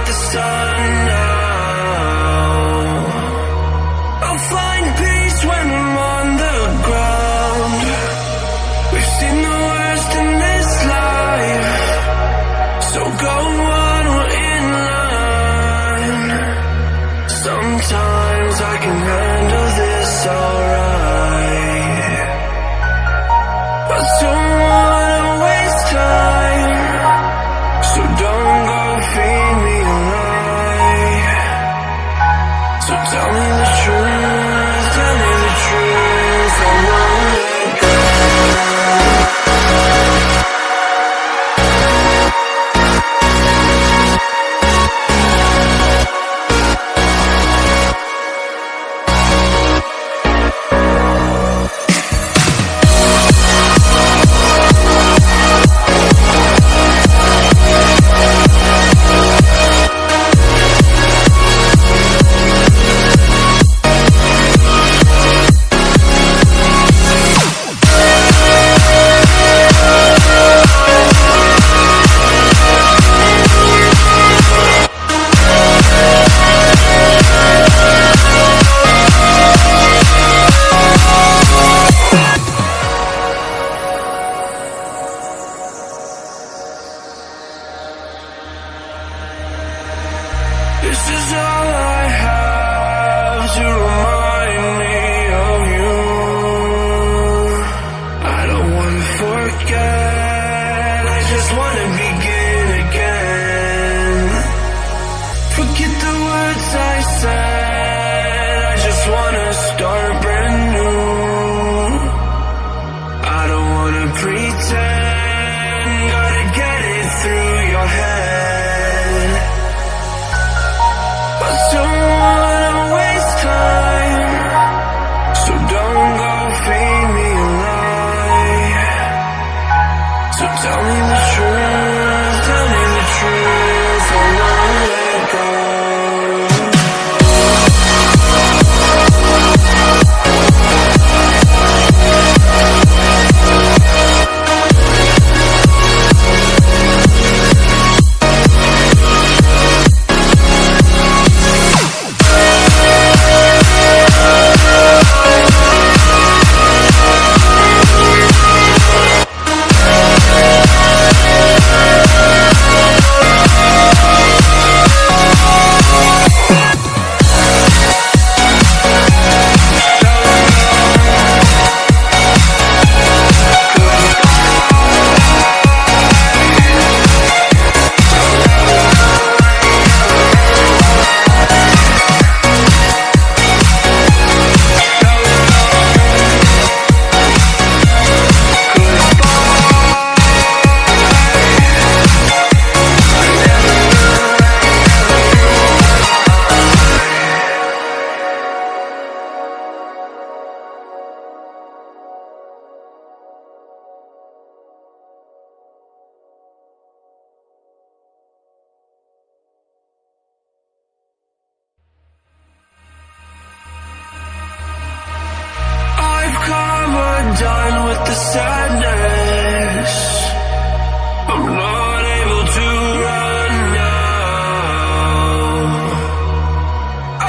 at the sun now. I'll find peace when I'm on the ground. We've seen the worst in this life, so go on, we're in line. Sometimes I can handle this alright, but don't wanna waste time, so don't go feed me a lie. So tell me the truth, tell me the truth, I won't let go. This is all I have to remind me of you. I don't wanna forget, I just wanna begin again. Forget the words I said, I just wanna start brand new. I don't wanna pretend, gotta get it through your head. But don't wanna waste time, so don't go feed me a lie. So tell me the truth, tell me the truth, I won't let go. Done with the sadness, I'm not able to run now.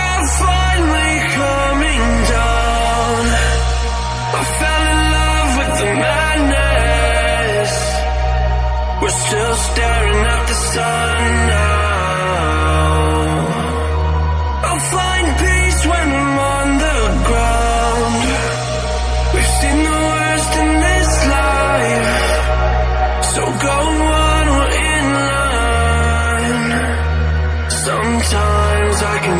I'm finally coming down, I fell in love with the madness. We're still staring at the sun now. I'll find peace when I'm on the ground. We've seen the worst in this life, so go on, we're in line. Sometimes I can